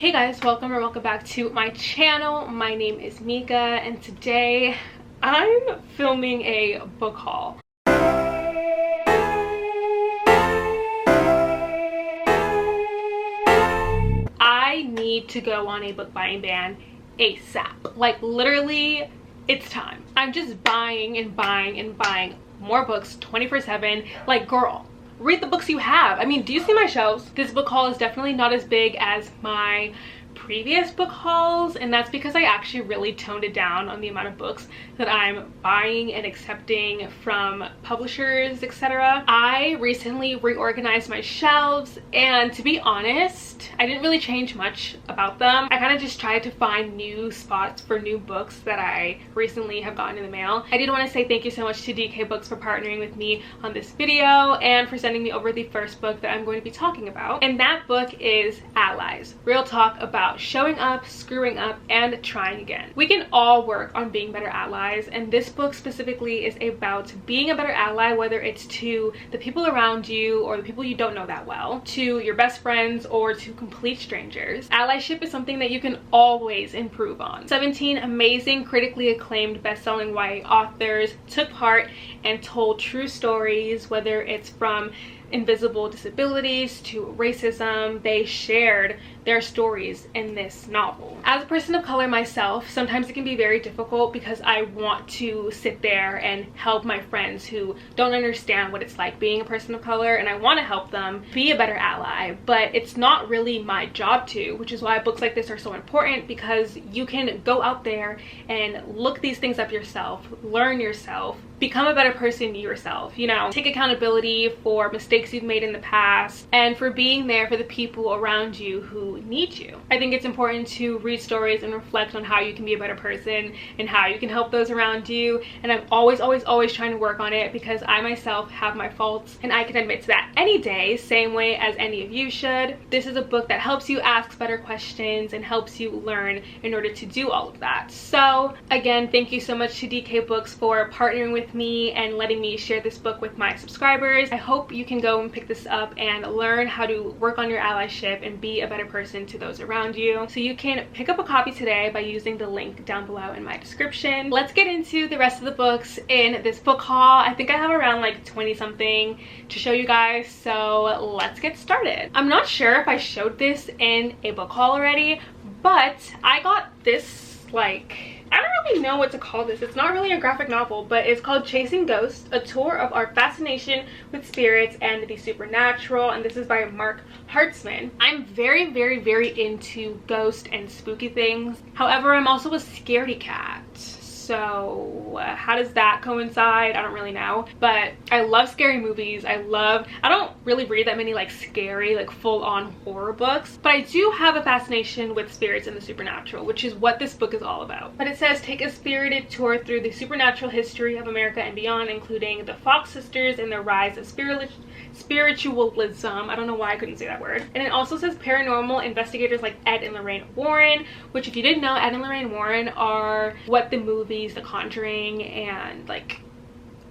Hey guys, welcome back to my channel. My name is Mika and today I'm filming a book haul. I need to go on a book buying ban ASAP. Like literally, it's time. I'm just buying and buying and buying more books 24/7. Like girl, read the books you have. I mean, do you see my shelves? This book haul is definitely not as big as my previous book hauls, and that's because I actually really toned it down on the amount of books that I'm buying and accepting from publishers, etc. I recently reorganized my shelves, and to be honest, I didn't really change much about them. I kind of just tried to find new spots for new books that I recently have gotten in the mail. I did want to say thank you so much to DK Books for partnering with me on this video and for sending me over the first book that I'm going to be talking about, and that book is Allies, real talk about showing up, screwing up, and trying again. We can all work on being better allies, and this book specifically is about being a better ally, whether it's to the people around you or the people you don't know that well, to your best friends, or to complete strangers. Allyship is something that you can always improve on. 17 amazing, critically acclaimed, best-selling YA authors took part and told true stories, whether it's from invisible disabilities to racism. They shared their stories in this novel. As a person of color myself, sometimes it can be very difficult because I want to sit there and help my friends who don't understand what it's like being a person of color, and I want to help them be a better ally, but it's not really my job to, which is why books like this are so important, because you can go out there and look these things up yourself, learn yourself, become a better person yourself, you know, take accountability for mistakes you've made in the past and for being there for the people around you who need you. I think it's important to read stories and reflect on how you can be a better person and how you can help those around you, and I'm always trying to work on it because I myself have my faults and I can admit to that any day, same way as any of you should. This is a book that helps you ask better questions and helps you learn in order to do all of that. So again, thank you so much to DK Books for partnering with me and letting me share this book with my subscribers. I hope you can go and pick this up and learn how to work on your allyship and be a better person to those around you. So you can pick up a copy today by using the link down below in my description. Let's get into the rest of the books in this book haul. I think I have around like 20 something to show you guys, so let's get started. I'm not sure if I showed this in a book haul already, but I got this, like, I don't really know what to call this. It's not really a graphic novel, but it's called Chasing Ghosts, a tour of our fascination with spirits and the supernatural, and this is by Mark Hartzman. I'm very into ghost and spooky things. However, I'm also a scaredy cat. So how does that coincide? I don't really know, but I love scary movies. I don't really read that many like scary, like full-on horror books, but I do have a fascination with spirits and the supernatural, which is what this book is all about. But it says, take a spirited tour through the supernatural history of America and beyond, including the Fox sisters and the rise of spiritualism. I don't know why I couldn't say that word. And it also says paranormal investigators like Ed and Lorraine Warren, which, if you didn't know, Ed and Lorraine Warren are what the movies The Conjuring and like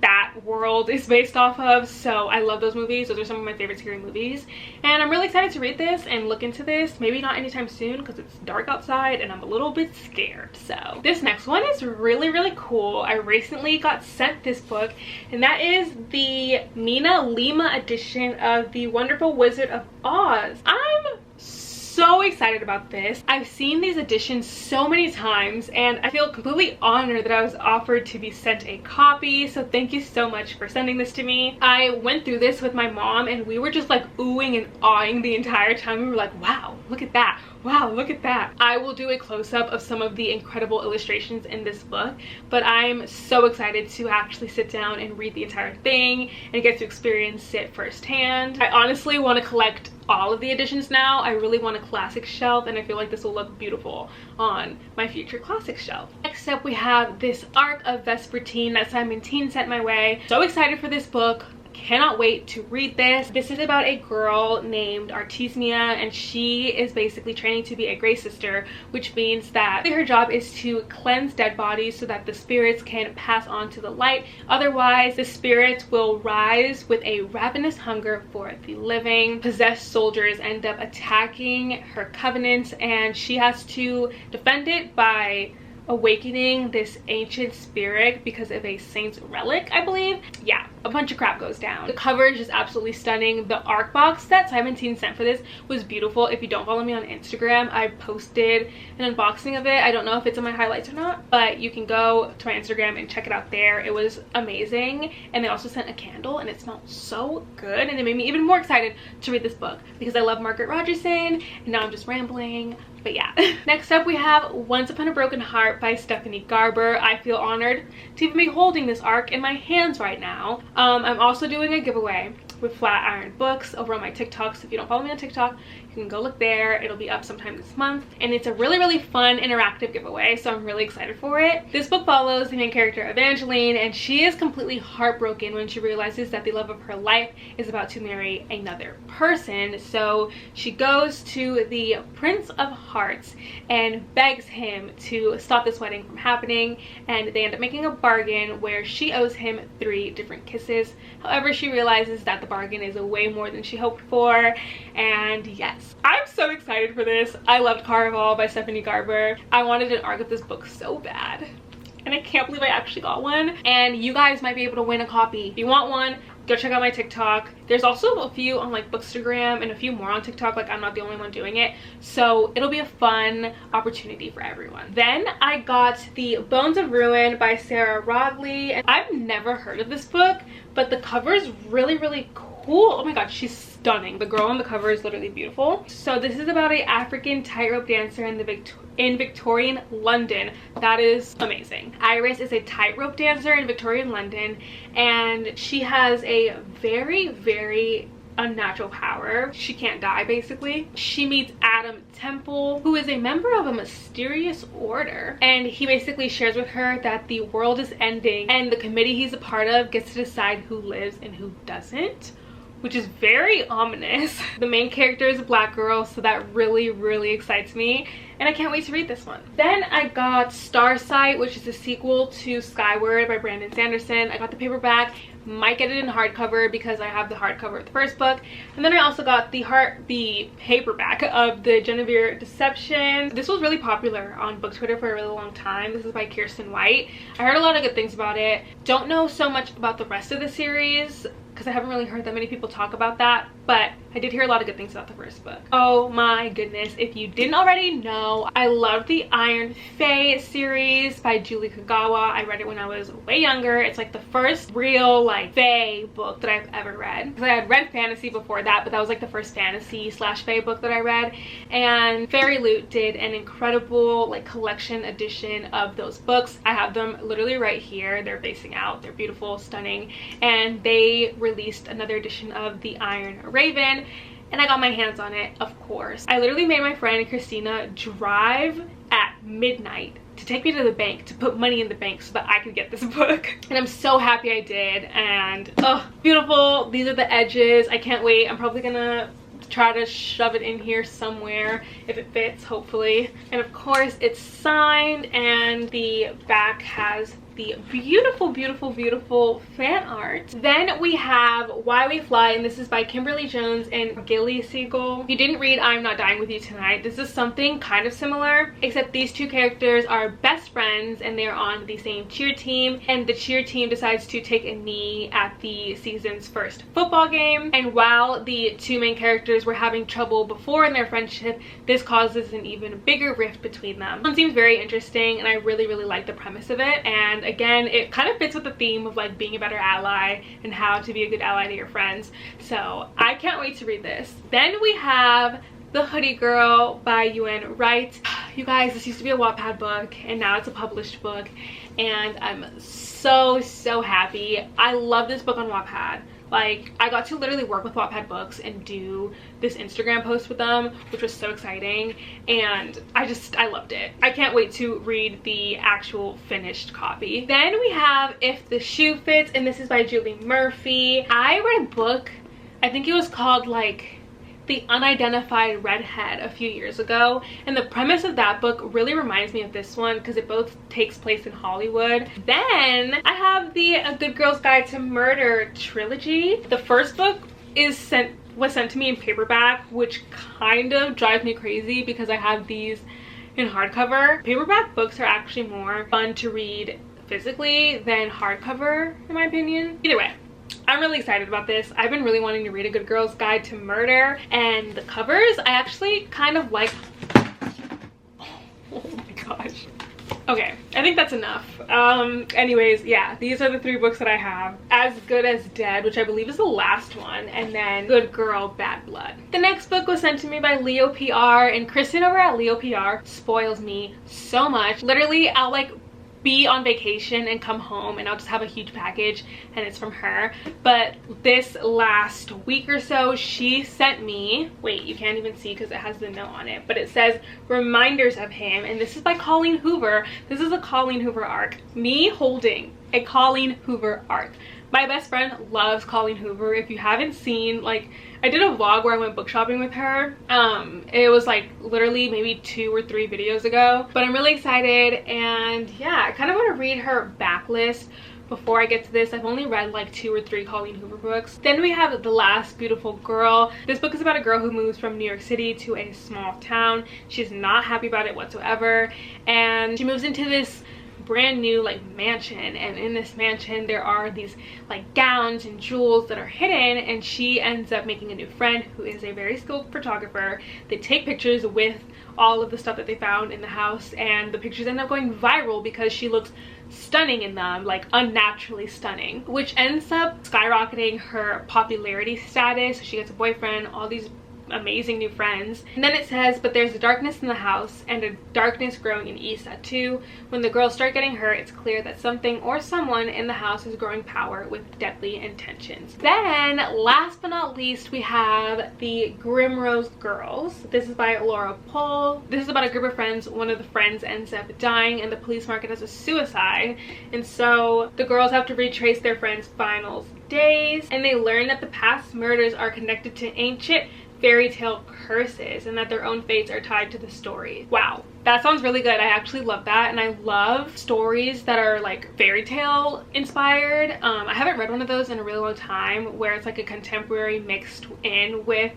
that world is based off of. So I love those movies. Those are some of my favorite scary movies, and I'm really excited to read this and look into this. Maybe not anytime soon because it's dark outside and I'm a little bit scared. So this next one is really cool. I recently got sent this book, and that is the Mina Lima edition of The Wonderful Wizard of Oz. I'm so excited about this. I've seen these editions so many times, and I feel completely honored that I was offered to be sent a copy, so thank you so much for sending this to me. I went through this with my mom and we were just like oohing and awing the entire time. We were like, wow, look at that. Wow, look at that. I will do a close-up of some of the incredible illustrations in this book, but I'm so excited to actually sit down and read the entire thing and get to experience it firsthand. I honestly want to collect all of the editions now. I really want a classic shelf, and I feel like this will look beautiful on my future classic shelf. Next up, we have this Arc of Vespertine that Simon Teen sent my way. So excited for this book. cannot wait to read this. This is about a girl named Artemisia, and she is basically training to be a Grey Sister, which means that her job is to cleanse dead bodies so that the spirits can pass on to the light. Otherwise, the spirits will rise with a ravenous hunger for the living. Possessed soldiers end up attacking her covenant, and she has to defend it by awakening this ancient spirit because of a saint's relic, I believe. Yeah, a bunch of crap goes down. The cover is just absolutely stunning. The art box that Simon Teen sent for this was beautiful. If you don't follow me on Instagram, I posted an unboxing of it. I don't know if it's in my highlights or not, but you can go to my Instagram and check it out there. It was amazing. And they also sent a candle, and it smelled so good, and it made me even more excited to read this book because I love Margaret Rogerson, and now I'm just rambling. But yeah. Next up, we have Once Upon a Broken Heart by Stephanie Garber. I feel honored to even be holding this arc in my hands right now. I'm also doing a giveaway with Flatiron Books over on my TikTok, so if you don't follow me on TikTok, you can go look there. It'll be up sometime this month, and it's a really fun interactive giveaway, so I'm really excited for it. This book follows the main character Evangeline, and she is completely heartbroken when she realizes that the love of her life is about to marry another person. So she goes to the Prince of Hearts and begs him to stop this wedding from happening, and they end up making a bargain where she owes him 3 different kisses. However, she realizes that the bargain is way more than she hoped for, and yes, I'm so excited for this. I loved Caraval by Stephanie Garber. I wanted an arc of this book so bad, and I can't believe I actually got one, and you guys might be able to win a copy. If you want one, go check out my TikTok. There's also a few on like Bookstagram and a few more on TikTok. Like, I'm not the only one doing it, so it'll be a fun opportunity for everyone. Then I got The Bones of Ruin by Sarah Rodley, and I've never heard of this book, but the cover is really cool. Oh my god, she's stunning. The girl on the cover is literally beautiful. So this is about an African tightrope dancer in Victorian London. That is amazing. Iris is a tightrope dancer in Victorian London, and she has a very unnatural power. She can't die, basically. She meets Adam Temple, who is a member of a mysterious order, and he basically shares with her that the world is ending, and the committee he's a part of gets to decide who lives and who doesn't, which is very ominous. The main character is a black girl, so that really excites me, and I can't wait to read this one. Then I got Starsight, which is a sequel to Skyward by Brandon Sanderson. I got the paperback. Might get it in hardcover because I have the hardcover of the first book, and then I also got the paperback of the Genevieve Deception. This was really popular on book Twitter for a really long time. This is by Kirsten White. I heard a lot of good things about it. Don't know so much about the rest of the series because I haven't really heard that many people talk about that, but I did hear a lot of good things about the first book. Oh my goodness, if you didn't already know, I love the Iron Fae series by Julie Kagawa. I read it when I was way younger. It's like the first real like fae book that I've ever read, because I had read fantasy before that, but that was like the first fantasy / fae book that I read. And Fairy Loot did an incredible like collection edition of those books. I have them literally right here. They're facing out. They're beautiful, stunning, and they released another edition of the Iron Raven, and I got my hands on it, of course. I literally made my friend Christina drive at midnight to take me to the bank to put money in the bank so that I could get this book, and I'm so happy I did. And oh, beautiful. These are the edges. I can't wait. I'm probably gonna try to shove it in here somewhere if it fits, hopefully. And of course it's signed, and the back has the beautiful fan art. Then we have Why We Fly, and this is by Kimberly Jones and Gilly Siegel. If you didn't read I'm Not Dying With You Tonight, this is something kind of similar, except these two characters are best friends and they're on the same cheer team, and the cheer team decides to take a knee at the season's first football game. And while the two main characters were having trouble before in their friendship, this causes an even bigger rift between them. It seems very interesting, and I really like the premise of it. And again, it kind of fits with the theme of like being a better ally and how to be a good ally to your friends. So I can't wait to read this. Then we have The Hoodie Girl by Yuen Wright. You guys, this used to be a Wattpad book and now it's a published book, and I'm so happy. I love this book on Wattpad. Like, I got to literally work with Wattpad Books and do this Instagram post with them, which was so exciting, and I loved it. I can't wait to read the actual finished copy. Then we have If the Shoe Fits, and this is by Julie Murphy. I read a book, I think it was called like The Unidentified Redhead, a few years ago, and the premise of that book really reminds me of this one because it both takes place in Hollywood. Then I have the A Good Girl's Guide to Murder trilogy. The first book was sent to me in paperback, which kind of drives me crazy because I have these in hardcover. Paperback books are actually more fun to read physically than hardcover, in my opinion. Either way, I'm really excited about this. I've been really wanting to read A Good Girl's Guide to Murder, and the covers I actually kind of like. Oh my gosh. Okay, I think that's enough. Anyways, yeah, these are the 3 books that I have. As Good as Dead, which I believe is the last one, and then Good Girl, Bad Blood. The next book was sent to me by Leo PR, and Kristen over at Leo PR spoils me so much. Literally, I'll like be on vacation and come home and I'll just have a huge package and it's from her. But this last week or so, she sent me, wait, you can't even see because it has the note on it, but it says Reminders of Him, and this is by Colleen Hoover. This is a Colleen Hoover arc. Me holding a Colleen Hoover arc. My best friend loves Colleen Hoover. If you haven't seen, like, I did a vlog where I went book shopping with her. It was like literally maybe 2 or 3 videos ago, but I'm really excited. And yeah, I kind of want to read her backlist before I get to this. I've only read like 2 or 3 Colleen Hoover books. Then we have The Last Beautiful Girl. This book is about a girl who moves from New York City to a small town. She's not happy about it whatsoever, and she moves into this brand new like mansion, and in this mansion there are these like gowns and jewels that are hidden, and she ends up making a new friend who is a very skilled photographer. They take pictures with all of the stuff that they found in the house, and the pictures end up going viral because she looks stunning in them, like unnaturally stunning, which ends up skyrocketing her popularity status. She gets a boyfriend, all these amazing new friends. And then it says, but there's a darkness in the house and a darkness growing in Issa too. When the girls start getting hurt, it's clear that something or someone in the house is growing power with deadly intentions. Then last but not least, we have the Grimrose Girls. This is by Laura Pohl. This is about a group of friends. One of the friends ends up dying and the police mark it as a suicide, and so the girls have to retrace their friend's final days, and they learn that the past murders are connected to ancient fairy tale curses and that their own fates are tied to the story. Wow, that sounds really good. I actually love that, and I love stories that are like fairy tale inspired. I haven't read one of those in a really long time where it's like a contemporary mixed in with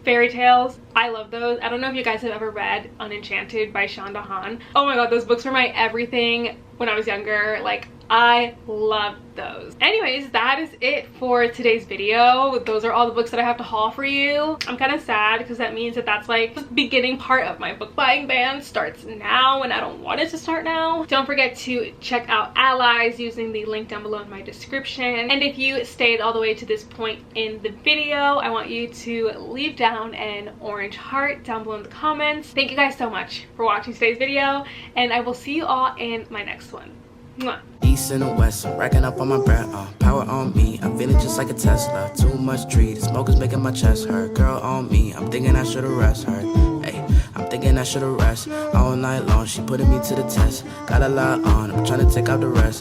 fairy tales. I love those. I don't know if you guys have ever read Unenchanted by Shonda Hahn. Oh my god, those books were my everything when I was younger. Like, I love those. Anyways, that is it for today's video. Those are all the books that I have to haul for you. I'm kind of sad because that means that that's like the beginning part of my book buying ban starts now, and I don't want it to start now. Don't forget to check out Allies using the link down below in my description. And if you stayed all the way to this point in the video, I want you to leave down an orange heart down below in the comments. Thank you guys so much for watching today's video, and I will see you all in my next one. Mwah. East and the west, I'm racking up on my breath, power on me, I'm feeling just like a Tesla. Too much tree, the smoke is making my chest hurt. Girl on me, I'm thinking I should've rest her. Hey, I'm thinking I should've rest all night long. She putting me to the test, got a lot on, I'm trying to take out the rest.